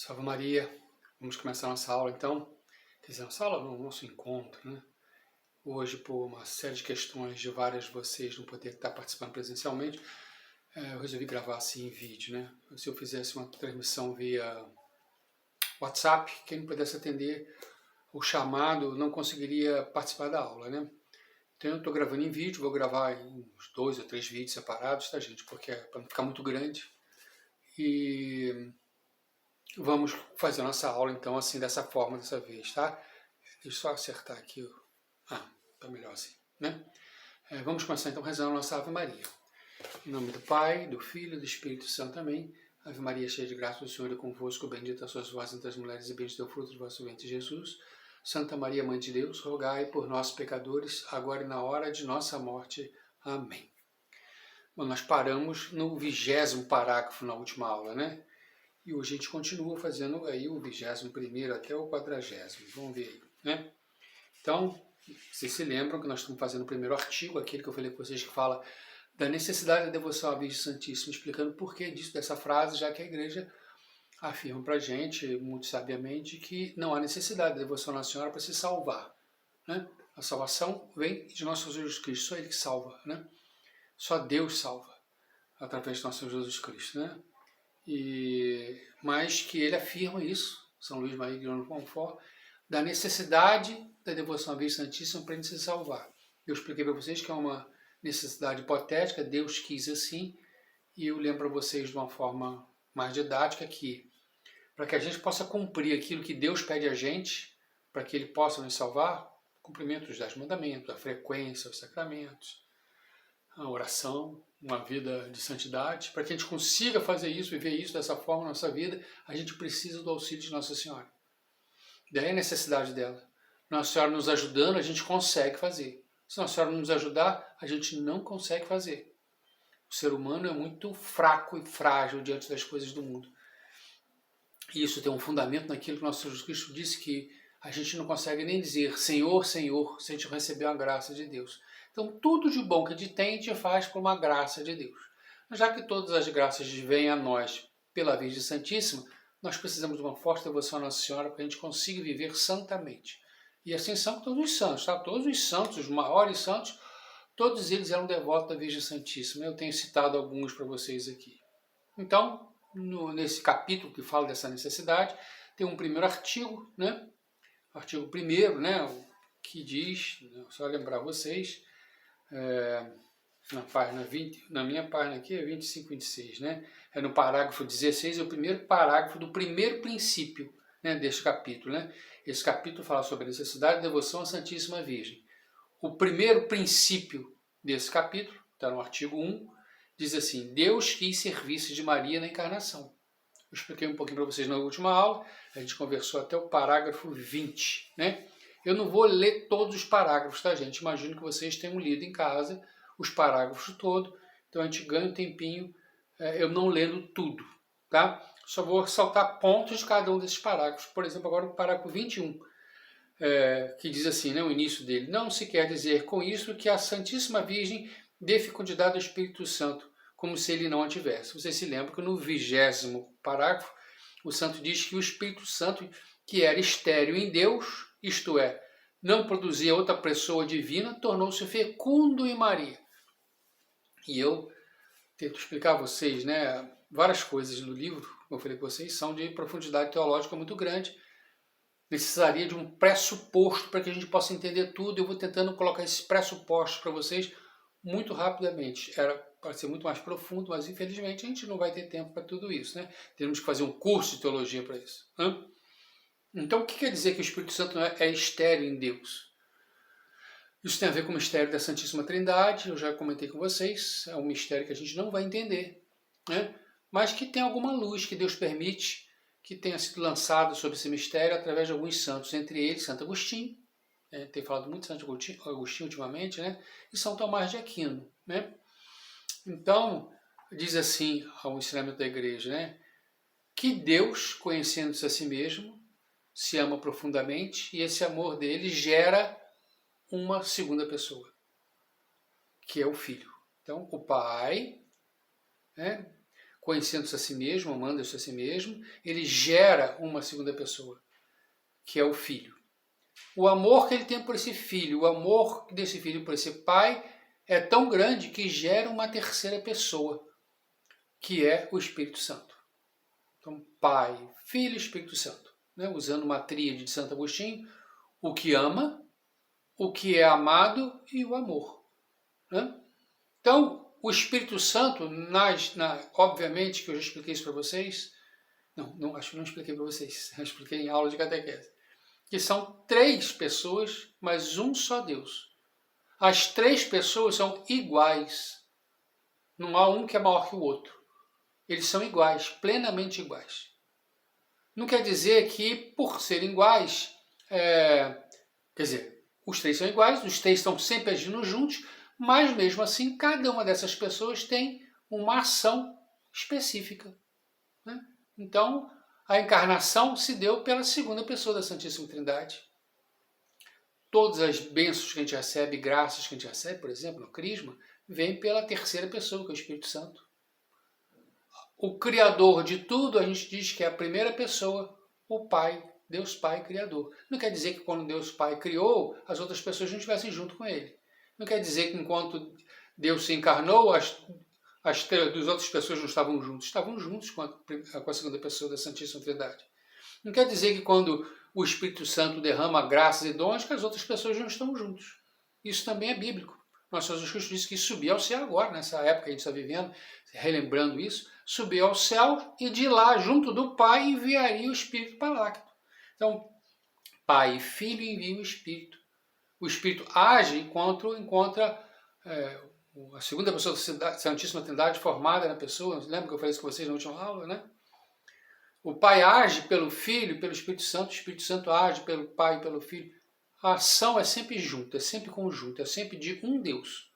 Salve Maria, vamos começar nossa aula então, quer dizer, nossa aula não, nosso encontro, né? Hoje, por uma série de questões de várias de vocês não poder estar participando presencialmente, eu resolvi gravar assim em vídeo, né? Se eu fizesse uma transmissão via WhatsApp, quem não pudesse atender o chamado não conseguiria participar da aula, né? Então eu estou gravando em vídeo, vou gravar em uns 2 ou 3 vídeos separados, tá gente? Porque é para não ficar muito grande. E vamos fazer a nossa aula então assim, dessa forma, dessa vez, tá? Deixa eu só acertar aqui. Tá melhor assim, né? Vamos começar então rezando a nossa Ave Maria. Em nome do Pai, do Filho e do Espírito Santo, amém. Ave Maria, cheia de graça, o Senhor é convosco, bendita sois vós entre as mulheres e bendito é o fruto do vosso ventre, Jesus. Santa Maria, Mãe de Deus, rogai por nós, pecadores, agora e na hora de nossa morte. Amém. Bom, nós paramos no 20º parágrafo na última aula, né? E hoje a gente continua fazendo aí o 21º até o 40º. Vamos ver aí, né? Então, vocês se lembram que nós estamos fazendo o primeiro artigo, aquele que eu falei com vocês, que fala da necessidade da devoção à Virgem Santíssima, explicando o porquê disso, dessa frase, já que a Igreja afirma para a gente, muito sabiamente, que não há necessidade da devoção à Nossa Senhora para se salvar, né? A salvação vem de nosso Senhor Jesus Cristo, só Ele que salva, né? Só Deus salva, através de nosso Senhor Jesus Cristo, né? Mas que ele afirma isso, São Luís Maria Grande Montfort, da necessidade da devoção à Virgem Santíssima para a gente se salvar. Eu expliquei para vocês que é uma necessidade hipotética, Deus quis assim, e eu lembro para vocês de uma forma mais didática que, para que a gente possa cumprir aquilo que Deus pede a gente, para que Ele possa nos salvar, cumprimento dos 10 mandamentos, a frequência, os sacramentos, a oração, uma vida de santidade, para que a gente consiga fazer isso, viver isso dessa forma na nossa vida, a gente precisa do auxílio de Nossa Senhora. Daí a necessidade dela. Nossa Senhora nos ajudando, a gente consegue fazer. Se Nossa Senhora não nos ajudar, a gente não consegue fazer. O ser humano é muito fraco e frágil diante das coisas do mundo. E isso tem um fundamento naquilo que nosso Jesus Cristo disse, que a gente não consegue nem dizer Senhor, Senhor, se a gente receber a graça de Deus. Então tudo de bom que a gente tem, a gente faz por uma graça de Deus. Já que todas as graças vêm a nós pela Virgem Santíssima, nós precisamos de uma forte devoção à Nossa Senhora para que a gente consiga viver santamente. E assim são todos os santos, tá? Todos os santos, os maiores santos, todos eles eram devotos da Virgem Santíssima. Eu tenho citado alguns para vocês aqui. Então, nesse capítulo que fala dessa necessidade, tem um primeiro artigo, né? Artigo 1º, né? Que diz, só lembrar vocês, na página 20, na minha página aqui é 25 e 26, né? É no parágrafo 16, é o primeiro parágrafo do primeiro princípio, né, deste capítulo, né? Esse capítulo fala sobre a necessidade de devoção à Santíssima Virgem. O primeiro princípio desse capítulo, está no artigo 1, diz assim: Deus quis servir-se de Maria na encarnação. Eu expliquei um pouquinho para vocês na última aula, a gente conversou até o parágrafo 20, né? Eu não vou ler todos os parágrafos, tá, gente? Imagino que vocês tenham lido em casa os parágrafos todos, então a gente ganha um tempinho eu não lendo tudo, tá? Só vou ressaltar pontos de cada um desses parágrafos. Por exemplo, agora o parágrafo 21, que diz assim, né, o início dele: não se quer dizer com isso que a Santíssima Virgem dê fecundidade ao Espírito Santo, como se ele não a tivesse. Vocês se lembram que no 20º parágrafo, o santo diz que o Espírito Santo, que era estéril em Deus, isto é, não produzia outra pessoa divina, tornou-se fecundo em Maria. E eu tento explicar a vocês, né, várias coisas no livro, como eu falei com vocês, são de profundidade teológica muito grande. Precisaria de um pressuposto para que a gente possa entender tudo. Eu vou tentando colocar esses pressupostos para vocês muito rapidamente. Era para ser muito mais profundo, mas infelizmente a gente não vai ter tempo para tudo isso, né? Temos que fazer um curso de teologia para isso. Então, o que quer dizer que o Espírito Santo é estéril em Deus? Isso tem a ver com o mistério da Santíssima Trindade, eu já comentei com vocês, é um mistério que a gente não vai entender, né? Mas que tem alguma luz que Deus permite que tenha sido lançado sobre esse mistério através de alguns santos, entre eles Santo Agostinho, tem falado muito de Santo Agostinho ultimamente, né? E São Tomás de Aquino, né? Então, diz assim ao ensinamento da igreja, né? Que Deus, conhecendo-se a si mesmo, se ama profundamente e esse amor dele gera uma segunda pessoa, que é o Filho. Então, o Pai, né, conhecendo-se a si mesmo, amando-se a si mesmo, ele gera uma segunda pessoa, que é o Filho. O amor que ele tem por esse filho, o amor desse filho por esse pai, é tão grande que gera uma terceira pessoa, que é o Espírito Santo. Então, Pai, Filho e Espírito Santo. Né? Usando uma tríade de Santo Agostinho, o que ama, o que é amado e o amor. Né? Então, o Espírito Santo, obviamente que eu já expliquei isso para vocês, acho que não expliquei para vocês, eu expliquei em aula de catequese, que são 3 pessoas, mas um só Deus. As 3 pessoas são iguais. Não há um que é maior que o outro. Eles são iguais, plenamente iguais. Não quer dizer que, por serem iguais, quer dizer, os 3 são iguais, os 3 estão sempre agindo juntos, mas mesmo assim, cada uma dessas pessoas tem uma ação específica. Né? Então, a encarnação se deu pela segunda pessoa da Santíssima Trindade. Todas as bênçãos que a gente recebe, graças que a gente recebe, por exemplo, no Crisma, vêm pela terceira pessoa, que é o Espírito Santo. O Criador de tudo, a gente diz que é a primeira pessoa, o Pai, Deus Pai Criador. Não quer dizer que quando Deus Pai criou, as outras pessoas não estivessem junto com Ele. Não quer dizer que enquanto Deus se encarnou, as outras pessoas não estavam juntos. Estavam juntos com a segunda pessoa da Santíssima Trindade. Não quer dizer que quando o Espírito Santo derrama graças e dons, que as outras pessoas não estão juntos. Isso também é bíblico. Nosso Jesus Cristo disse que subia ao céu agora, nessa época que a gente está vivendo, relembrando isso, subia ao céu e de lá, junto do Pai, enviaria o Espírito Paráclito. Então, Pai e Filho enviam o Espírito. O Espírito age enquanto encontra a segunda pessoa da Santíssima Trindade formada na pessoa. Lembra que eu falei isso com vocês na última aula, né? O Pai age pelo Filho, pelo Espírito Santo. O Espírito Santo age pelo Pai e pelo Filho. A ação é sempre junta, é sempre conjunta, é sempre de um Deus.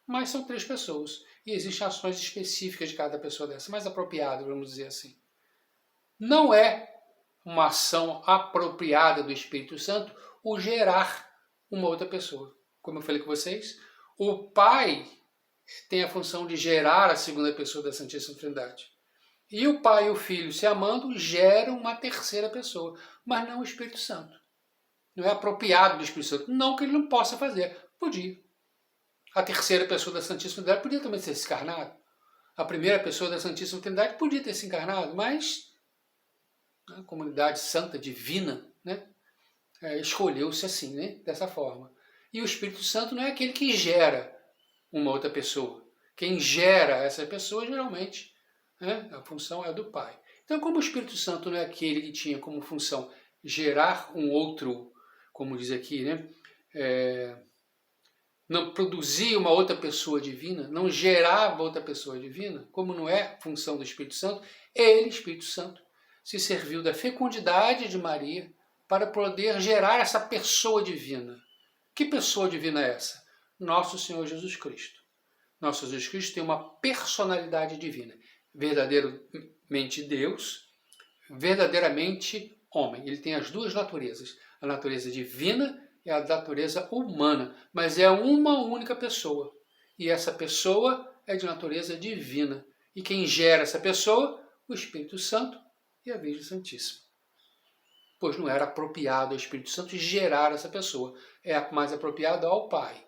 Mas são 3 pessoas. E existem ações específicas de cada pessoa dessa, mais apropriadas, vamos dizer assim. Não é uma ação apropriada do Espírito Santo o gerar uma outra pessoa. Como eu falei com vocês, o Pai tem a função de gerar a segunda pessoa da Santíssima Trindade. E o Pai e o Filho, se amando, geram uma terceira pessoa, mas não o Espírito Santo. Não é apropriado do Espírito Santo. Não que ele não possa fazer. Podia. A terceira pessoa da Santíssima Trindade podia também ter se encarnado. A primeira pessoa da Santíssima Trindade podia ter se encarnado, mas a comunidade santa, divina, né, escolheu-se assim, né, dessa forma. E o Espírito Santo não é aquele que gera uma outra pessoa. Quem gera essa pessoa, geralmente, né, a função é do Pai. Então, como o Espírito Santo não é aquele que tinha como função gerar um outro, como diz aqui, né, não produzia uma outra pessoa divina, não gerava outra pessoa divina, como não é função do Espírito Santo, ele, Espírito Santo, se serviu da fecundidade de Maria para poder gerar essa pessoa divina. Que pessoa divina é essa? Nosso Senhor Jesus Cristo. Nosso Jesus Cristo tem uma personalidade divina, verdadeiramente Deus, verdadeiramente homem. Ele tem as 2 naturezas, a natureza divina e a natureza humana, mas é uma única pessoa. E essa pessoa é de natureza divina. E quem gera essa pessoa? O Espírito Santo e a Virgem Santíssima. Pois não era apropriado ao Espírito Santo gerar essa pessoa. É mais apropriado ao Pai,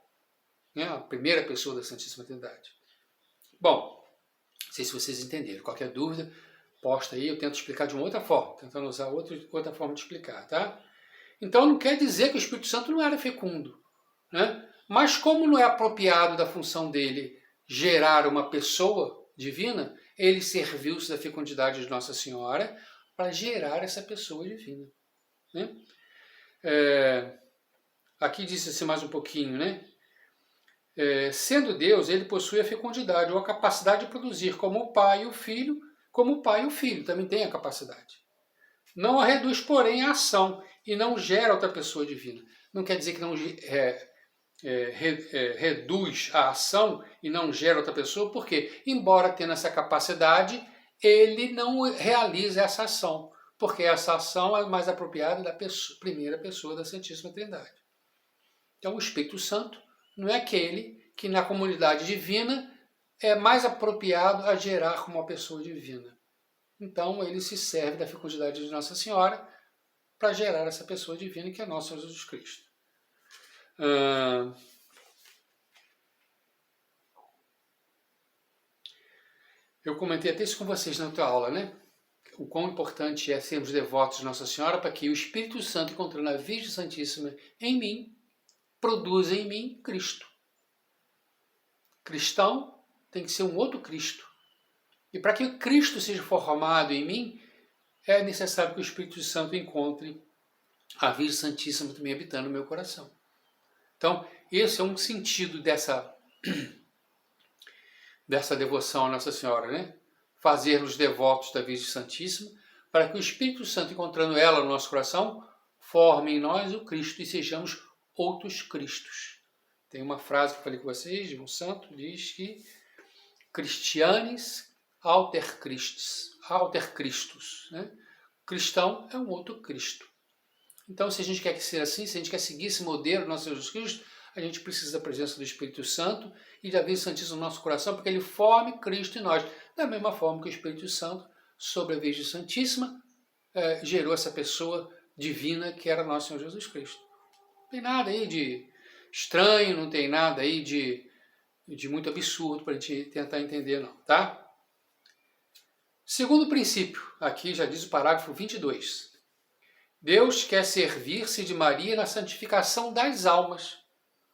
né? A primeira pessoa da Santíssima Trindade. Bom, não sei se vocês entenderam. Qualquer dúvida, posta aí, eu tento explicar de uma outra forma, tentando usar outra forma de explicar, tá? Então não quer dizer que o Espírito Santo não era fecundo, né? Mas como não é apropriado da função dele gerar uma pessoa divina, ele serviu-se da fecundidade de Nossa Senhora para gerar essa pessoa divina, né? Aqui diz-se mais um pouquinho, né? Sendo Deus, ele possui a fecundidade ou a capacidade de produzir como o Pai e o Filho, como o Pai e o Filho também têm a capacidade. Não a reduz, porém, à ação e não gera outra pessoa divina. Não quer dizer que não reduz a ação e não gera outra pessoa, porque, embora tendo essa capacidade, ele não realiza essa ação, porque essa ação é mais apropriada da primeira pessoa da Santíssima Trindade. Então, o Espírito Santo não é aquele que na comunidade divina é mais apropriado a gerar como uma pessoa divina. Então ele se serve da fecundidade de Nossa Senhora para gerar essa pessoa divina que é nosso Jesus Cristo. Eu comentei até isso com vocês na outra aula, né? O quão importante é sermos devotos de Nossa Senhora para que o Espírito Santo, encontrando a Virgem Santíssima em mim, produza em mim Cristo. Cristão tem que ser um outro Cristo. E para que o Cristo seja formado em mim, é necessário que o Espírito Santo encontre a Virgem Santíssima também habitando no meu coração. Então, esse é um sentido dessa devoção à Nossa Senhora, né? Fazer-nos devotos da Virgem Santíssima, para que o Espírito Santo, encontrando ela no nosso coração, forme em nós o Cristo e sejamos outros Cristos. Tem uma frase que eu falei com vocês, de um santo, diz que Christianis alter Christus, né? Cristão é um outro Cristo. Então, se a gente quer ser assim, se a gente quer seguir esse modelo do nosso Jesus Cristo, a gente precisa da presença do Espírito Santo e da Virgem Santíssima no nosso coração, porque ele forme Cristo em nós. Da mesma forma que o Espírito Santo, sobre a Virgem Santíssima, gerou essa pessoa divina que era nosso Senhor Jesus Cristo. Não tem nada aí de estranho, não tem nada aí de muito absurdo para a gente tentar entender, não, tá? Segundo princípio, aqui já diz o parágrafo 22. Deus quer servir-se de Maria na santificação das almas.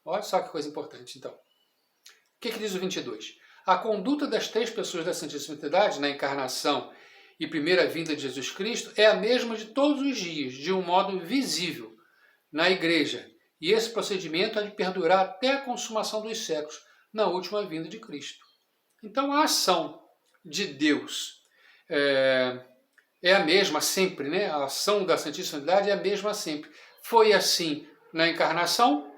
Olha só que coisa importante, então. O que diz o 22? A conduta das três pessoas da Santíssima Trindade na encarnação e primeira vinda de Jesus Cristo é a mesma de todos os dias, de um modo visível, na Igreja. E esse procedimento há de perdurar até a consumação dos séculos, na última vinda de Cristo. Então, a ação de Deus é a mesma sempre, né? A ação da Santíssima Trindade é a mesma sempre. Foi assim na encarnação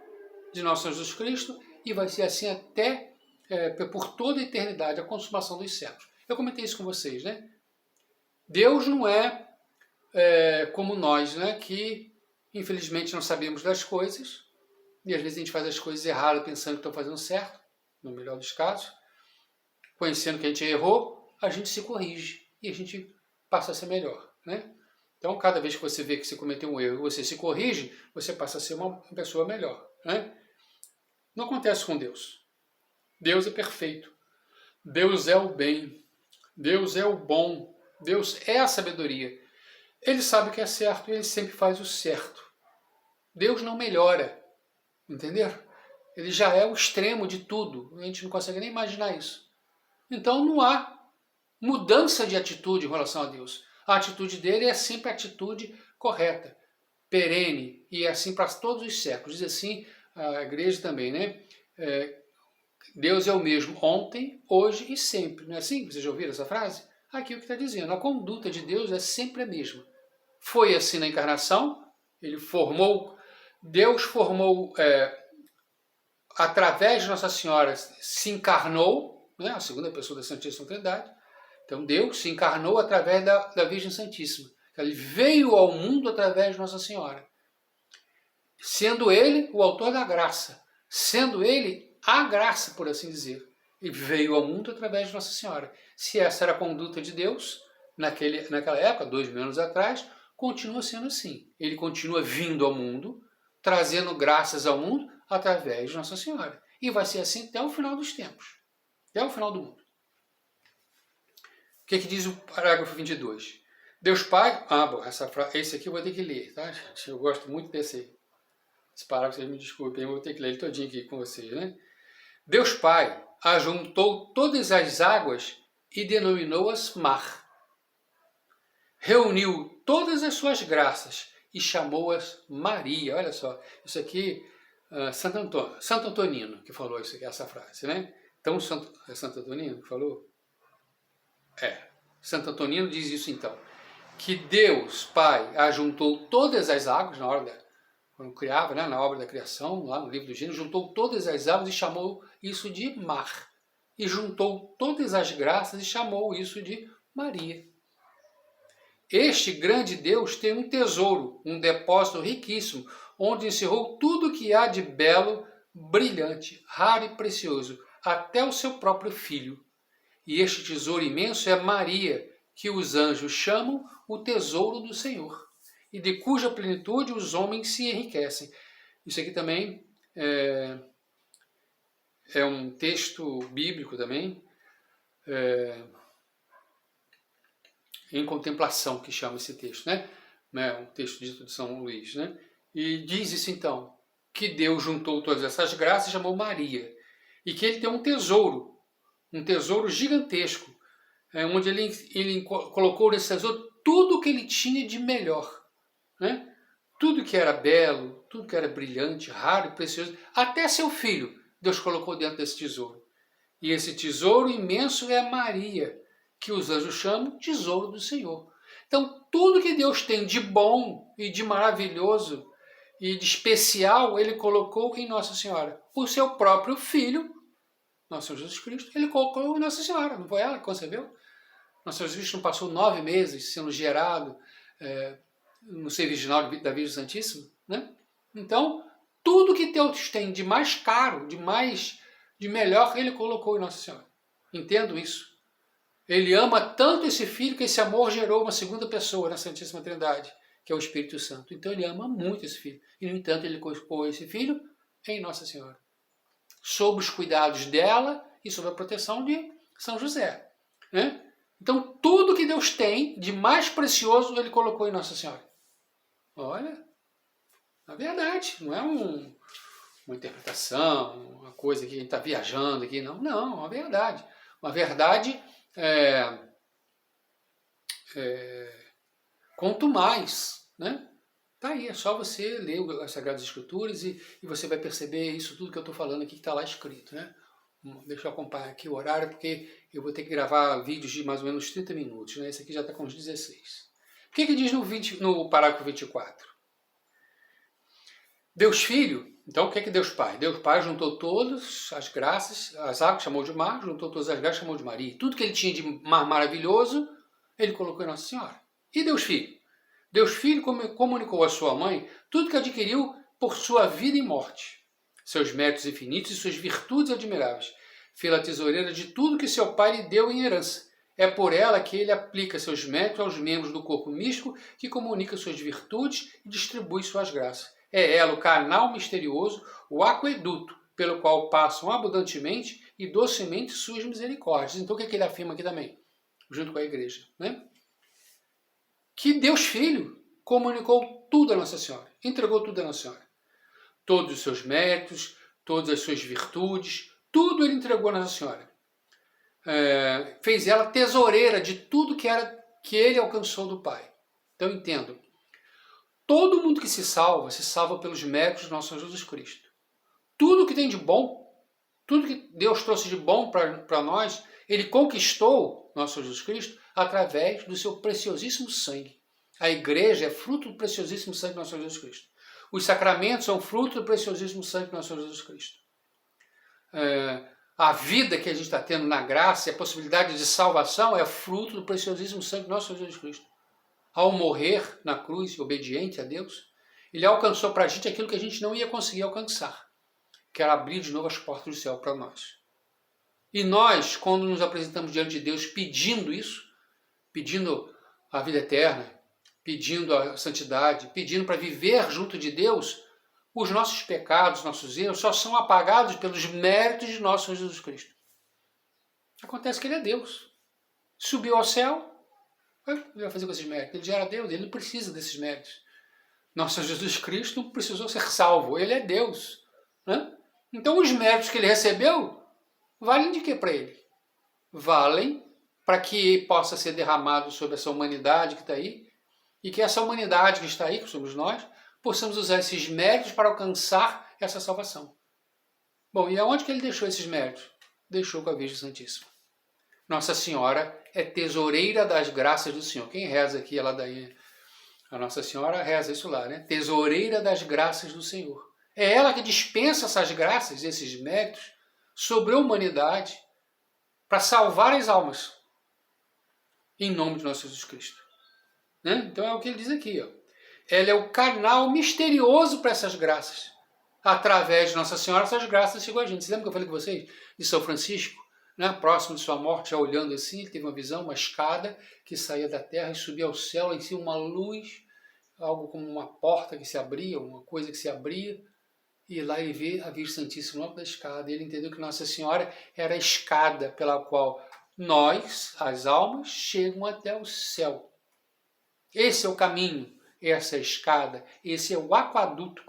de nosso Jesus Cristo e vai ser assim até por toda a eternidade, a consumação dos séculos. Eu comentei isso com vocês, né? Deus não é como nós, né? Que infelizmente não sabemos das coisas e às vezes a gente faz as coisas erradas pensando que estão fazendo certo, no melhor dos casos. Conhecendo que a gente errou, a gente se corrige e a gente passa a ser melhor, né? Então, cada vez que você vê que você cometeu um erro e você se corrige, você passa a ser uma pessoa melhor, né? Não acontece com Deus. Deus é perfeito. Deus é o bem. Deus é o bom. Deus é a sabedoria. Ele sabe o que é certo e ele sempre faz o certo. Deus não melhora, entendeu? Ele já é o extremo de tudo. A gente não consegue nem imaginar isso. Então, não há mudança de atitude em relação a Deus. A atitude dele é sempre a atitude correta, perene, e é assim para todos os séculos. Diz assim a igreja também, né? Deus é o mesmo ontem, hoje e sempre. Não é assim? Vocês já ouviram essa frase? Aqui o que está dizendo, a conduta de Deus é sempre a mesma. Foi assim na encarnação, Deus formou, através de Nossa Senhora, se encarnou, né? A segunda pessoa da Santíssima Trindade. Então Deus se encarnou através da Virgem Santíssima. Ele veio ao mundo através de Nossa Senhora. Sendo ele o autor da graça. Sendo ele a graça, por assim dizer. Ele veio ao mundo através de Nossa Senhora. Se essa era a conduta de Deus, naquela época, 2000 anos atrás, continua sendo assim. Ele continua vindo ao mundo, trazendo graças ao mundo através de Nossa Senhora. E vai ser assim até o final dos tempos. Até o final do mundo. O que diz o parágrafo 22? Deus Pai... esse aqui eu vou ter que ler, tá? Eu gosto muito desse parágrafo, vocês me desculpem, eu vou ter que ler ele todinho aqui com vocês, né? Deus Pai ajuntou todas as águas e denominou-as mar. Reuniu todas as suas graças e chamou-as Maria. Olha só, isso aqui, Santo Antonino que falou isso aqui, essa frase, né? Então, é Santo Antonino que falou? Santo Antonino diz isso então, que Deus Pai ajuntou todas as águas quando criava, né, na obra da criação, lá no livro do Gênesis, juntou todas as águas e chamou isso de mar. E juntou todas as graças e chamou isso de Maria. Este grande Deus tem um tesouro, um depósito riquíssimo, onde encerrou tudo que há de belo, brilhante, raro e precioso, até o seu próprio filho. E este tesouro imenso é Maria, que os anjos chamam o tesouro do Senhor, e de cuja plenitude os homens se enriquecem. Isso aqui também é um texto bíblico também, em contemplação, que chama esse texto, né? Um texto dito de São Luís, né? E diz isso então, que Deus juntou todas essas graças e chamou Maria, e que ele tem um tesouro gigantesco, onde ele colocou nesse tesouro tudo o que ele tinha de melhor, né? Tudo que era belo, tudo que era brilhante, raro e precioso, até seu filho, Deus colocou dentro desse tesouro. E esse tesouro imenso é Maria, que os anjos chamam tesouro do Senhor. Então, tudo que Deus tem de bom e de maravilhoso e de especial, ele colocou em Nossa Senhora. O seu próprio filho, nosso Senhor Jesus Cristo, ele colocou em Nossa Senhora. Não foi ela que concebeu? Nosso Senhor Jesus Cristo não passou 9 meses sendo gerado no seio virginal da Virgem Santíssima, né? Então, tudo que Deus tem de mais caro, de melhor, ele colocou em Nossa Senhora. Entendo isso. Ele ama tanto esse filho que esse amor gerou uma segunda pessoa na Santíssima Trindade, que é o Espírito Santo. Então ele ama muito esse filho. E, no entanto, ele colocou esse filho em Nossa Senhora, sob os cuidados dela e sob a proteção de São José, né? Então, tudo que Deus tem de mais precioso, ele colocou em Nossa Senhora. Olha, na verdade, não é uma interpretação, uma coisa que a gente está viajando aqui, não. Não, é uma verdade. Uma verdade, quanto mais, né? Tá aí, é só você ler as Sagradas Escrituras e você vai perceber isso tudo que eu estou falando aqui que está lá escrito, né? Deixa eu acompanhar aqui o horário, porque eu vou ter que gravar vídeos de mais ou menos 30 minutos, né? Esse aqui já está com uns 16. O que diz no parágrafo 24? Deus Filho, então o que Deus Pai? Deus Pai juntou todas as graças, as águas chamou de mar, juntou todas as graças, chamou de Maria. E tudo que ele tinha de mar maravilhoso, ele colocou em Nossa Senhora. E Deus Filho? Deus Filho comunicou à sua mãe tudo que adquiriu por sua vida e morte, seus méritos infinitos e suas virtudes admiráveis. Fê-la tesoureira de tudo que seu pai lhe deu em herança. É por ela que ele aplica seus méritos aos membros do corpo místico, que comunica suas virtudes e distribui suas graças. É ela o canal misterioso, o aqueduto, pelo qual passam abundantemente e docemente suas misericórdias. Então o que ele afirma aqui também, junto com a igreja, né? Que Deus Filho comunicou tudo a Nossa Senhora, entregou tudo a Nossa Senhora. Todos os seus méritos, todas as suas virtudes, tudo ele entregou a Nossa Senhora. Fez ela tesoureira de tudo que ele alcançou do Pai. Então entendo, todo mundo que se salva pelos méritos de nosso Senhor Jesus Cristo. Tudo que tem de bom, tudo que Deus trouxe de bom para nós, ele conquistou, nosso Senhor Jesus Cristo, através do seu preciosíssimo sangue. A igreja é fruto do preciosíssimo sangue de nosso Senhor Jesus Cristo. Os sacramentos são fruto do preciosíssimo sangue de nosso Senhor Jesus Cristo. A vida que a gente está tendo na graça e a possibilidade de salvação é fruto do preciosíssimo sangue de nosso Senhor Jesus Cristo. Ao morrer na cruz, obediente a Deus, ele alcançou para a gente aquilo que a gente não ia conseguir alcançar, que era abrir de novo as portas do céu para nós. E nós, quando nos apresentamos diante de Deus pedindo isso, pedindo a vida eterna, pedindo a santidade, pedindo para viver junto de Deus, os nossos pecados, nossos erros, só são apagados pelos méritos de nosso Senhor Jesus Cristo. Acontece que ele é Deus. Subiu ao céu, ele vai fazer com esses méritos? Ele já era Deus, ele não precisa desses méritos. Nosso Senhor Jesus Cristo não precisou ser salvo, ele é Deus, né? Então os méritos que ele recebeu valem de quê para ele? Valem para que possa ser derramado sobre essa humanidade que está aí, e que essa humanidade que está aí, que somos nós, possamos usar esses méritos para alcançar essa salvação. Bom, e aonde que ele deixou esses méritos? Deixou com a Virgem Santíssima. Nossa Senhora é tesoureira das graças do Senhor. Quem reza aqui, ela daí, a Nossa Senhora reza isso lá, né? Tesoureira das graças do Senhor. É ela que dispensa essas graças, esses méritos, sobre a humanidade, para salvar as almas, em nome de nosso Jesus Cristo. Né? Então é o que ele diz aqui, ó. Ela é o canal misterioso para essas graças, através de Nossa Senhora, essas graças chegam a gente. Você lembra que eu falei com vocês de São Francisco? Né? Próximo de sua morte, já olhando assim, ele teve uma visão, uma escada que saía da terra e subia ao céu, em cima uma luz, algo como uma porta que se abria, uma coisa que se abria, e lá ele vê a Virgem Santíssima no alto da escada, e ele entendeu que Nossa Senhora era a escada pela qual nós, as almas, chegam até o céu. Esse é o caminho, essa é a escada, esse é o aqueduto,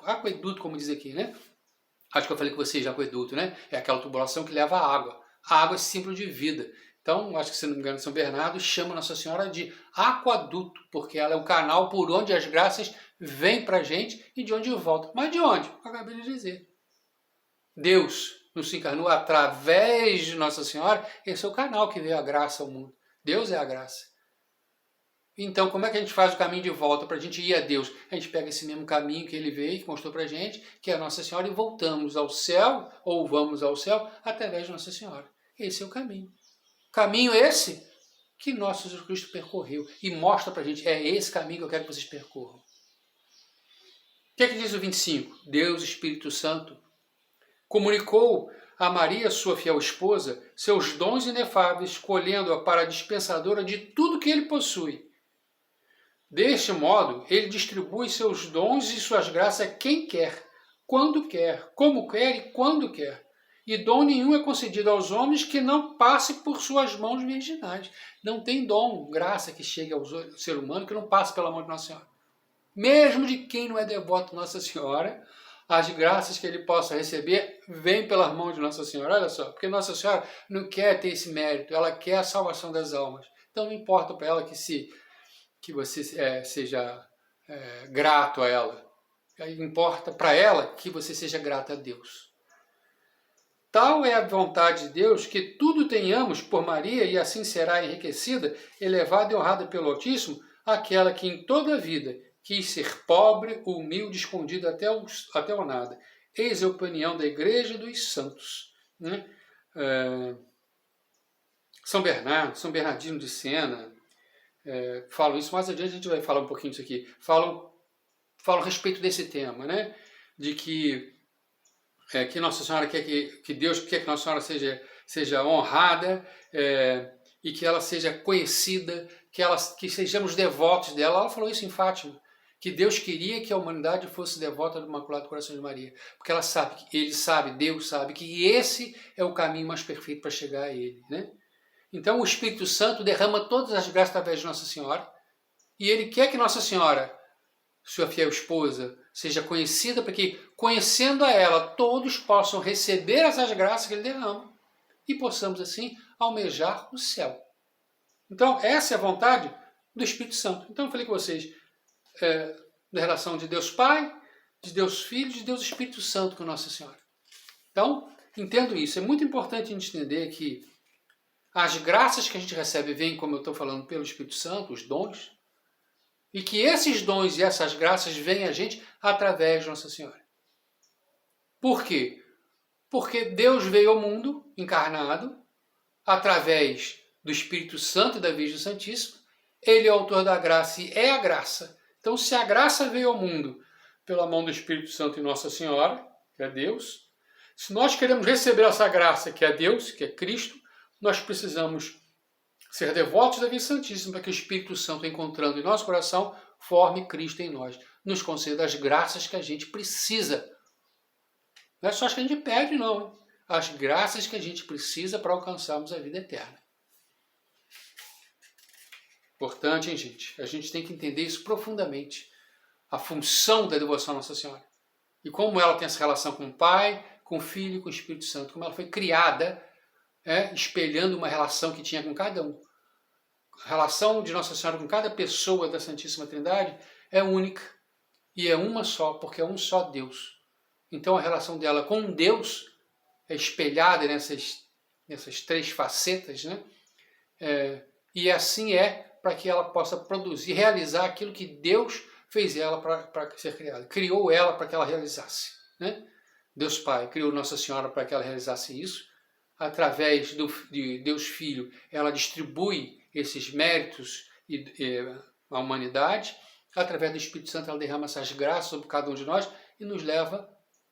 como diz aqui, né? Acho que eu falei com vocês de aqueduto, né? É aquela tubulação que leva a água. A água é símbolo de vida. Então, acho que, se não me engano, São Bernardo chama Nossa Senhora de aqueduto, porque ela é o canal por onde as graças vêm para a gente e de onde voltam. Mas de onde? Eu acabei de dizer. Deus nos encarnou através de Nossa Senhora, esse é o canal que veio a graça ao mundo. Deus é a graça. Então, como é que a gente faz o caminho de volta para a gente ir a Deus? A gente pega esse mesmo caminho que ele veio, que mostrou para a gente, que é a Nossa Senhora, e voltamos ao céu, ou vamos ao céu, através de Nossa Senhora. Esse é o caminho. Caminho esse que nosso Jesus Cristo percorreu e mostra para a gente, é esse caminho que eu quero que vocês percorram. O que é que diz o 25? Deus, Espírito Santo, comunicou a Maria, sua fiel esposa, seus dons inefáveis, escolhendo-a para a dispensadora de tudo que ele possui. Deste modo, ele distribui seus dons e suas graças a quem quer, quando quer, como quer e quando quer. E dom nenhum é concedido aos homens que não passe por suas mãos virginais. Não tem dom, graça que chegue ao ser humano que não passe pela mão de Nossa Senhora. Mesmo de quem não é devoto de Nossa Senhora, as graças que ele possa receber vêm pelas mãos de Nossa Senhora. Olha só, porque Nossa Senhora não quer ter esse mérito, ela quer a salvação das almas. Então não importa para ela que você seja grato a ela. Importa para ela que você seja grato a Deus. Tal é a vontade de Deus que tudo tenhamos por Maria, e assim será enriquecida, elevada e honrada pelo Altíssimo, aquela que em toda a vida quis ser pobre, humilde, escondida até o nada. Eis a opinião da Igreja e dos santos. Né? São Bernardo, São Bernardino de Siena, falam isso. Mais adiante a gente vai falar um pouquinho disso aqui. Falam a respeito desse tema, né? De que Nossa Senhora quer que Deus quer que Nossa Senhora seja honrada e que ela seja conhecida, que sejamos devotos dela. Ela falou isso em Fátima, que Deus queria que a humanidade fosse devota do Imaculado Coração de Maria, porque ela sabe, Deus sabe que esse é o caminho mais perfeito para chegar a Ele, né? Então o Espírito Santo derrama todas as graças através de Nossa Senhora, e Ele quer que Nossa Senhora, sua fiel esposa, seja conhecida, para que, conhecendo a ela, todos possam receber essas graças que Ele derrama e possamos, assim, almejar o céu. Então, essa é a vontade do Espírito Santo. Então, eu falei com vocês da relação de Deus Pai, de Deus Filho, de Deus Espírito Santo com Nossa Senhora. Então, entendo isso. É muito importante a gente entender que as graças que a gente recebe vêm, como eu estou falando, pelo Espírito Santo, os dons, e que esses dons e essas graças vêm a gente através de Nossa Senhora. Por quê? Porque Deus veio ao mundo encarnado através do Espírito Santo e da Virgem Santíssima. Ele é o autor da graça e é a graça. Então, se a graça veio ao mundo pela mão do Espírito Santo e Nossa Senhora, que é Deus, se nós queremos receber essa graça, que é Deus, que é Cristo, nós precisamos ser devotos da Virgem Santíssima para que o Espírito Santo, encontrando em nosso coração, forme Cristo em nós. Nos conceda as graças que a gente precisa. Não é só as que a gente pede, não. As graças que a gente precisa para alcançarmos a vida eterna. Importante, hein, gente? A gente tem que entender isso profundamente. A função da devoção à Nossa Senhora. E como ela tem essa relação com o Pai, com o Filho e com o Espírito Santo. Como ela foi criada espelhando uma relação que tinha com cada um. A relação de Nossa Senhora com cada pessoa da Santíssima Trindade é única e é uma só, porque é um só Deus. Então a relação dela com Deus é espelhada nessas três facetas, né? E assim para que ela possa produzir, realizar aquilo que Deus fez ela para ser criada. Criou ela para que ela realizasse, né? Deus Pai criou Nossa Senhora para que ela realizasse isso. Através de Deus Filho, ela distribui esses méritos à humanidade. Através do Espírito Santo, ela derrama essas graças sobre cada um de nós e nos leva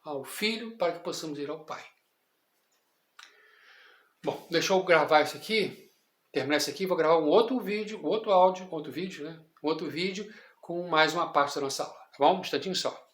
ao Filho, para que possamos ir ao Pai. Bom, deixa eu gravar isso aqui, terminar isso aqui, vou gravar um outro vídeo, outro áudio, outro vídeo, né? Um outro vídeo com mais uma parte da nossa aula, tá bom? Um instantinho só.